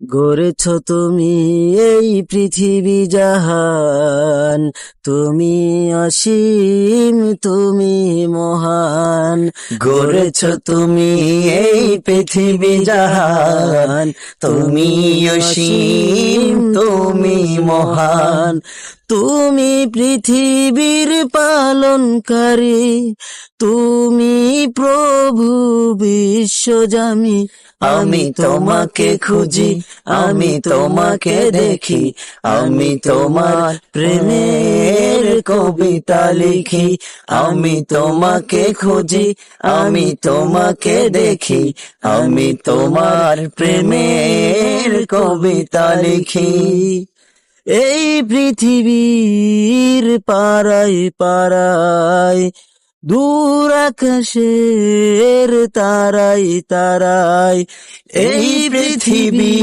গড়েছ তুমি এই পৃথিবী জাহান, তুমি অসীম, তুমি মহান। গড়েছ তুমি এই পৃথিবী জাহান, তুমি অসীম, তুমি মহান। তুমি পৃথিবীর পালনকারী, তুমি প্রভু বিশ্বজামি। আমি তোমাকে খুঁজি, আমি তোমাকে দেখি, আমি তোমার প্রেমের কবিতা লিখি। আমি তোমাকে খুঁজি, আমি তোমাকে দেখি, আমি তোমার প্রেমের কবিতা লিখি। এই পৃথিবীর পারায় পারায়, দূর আকাশের তারাই তারাই, এই পৃথিবী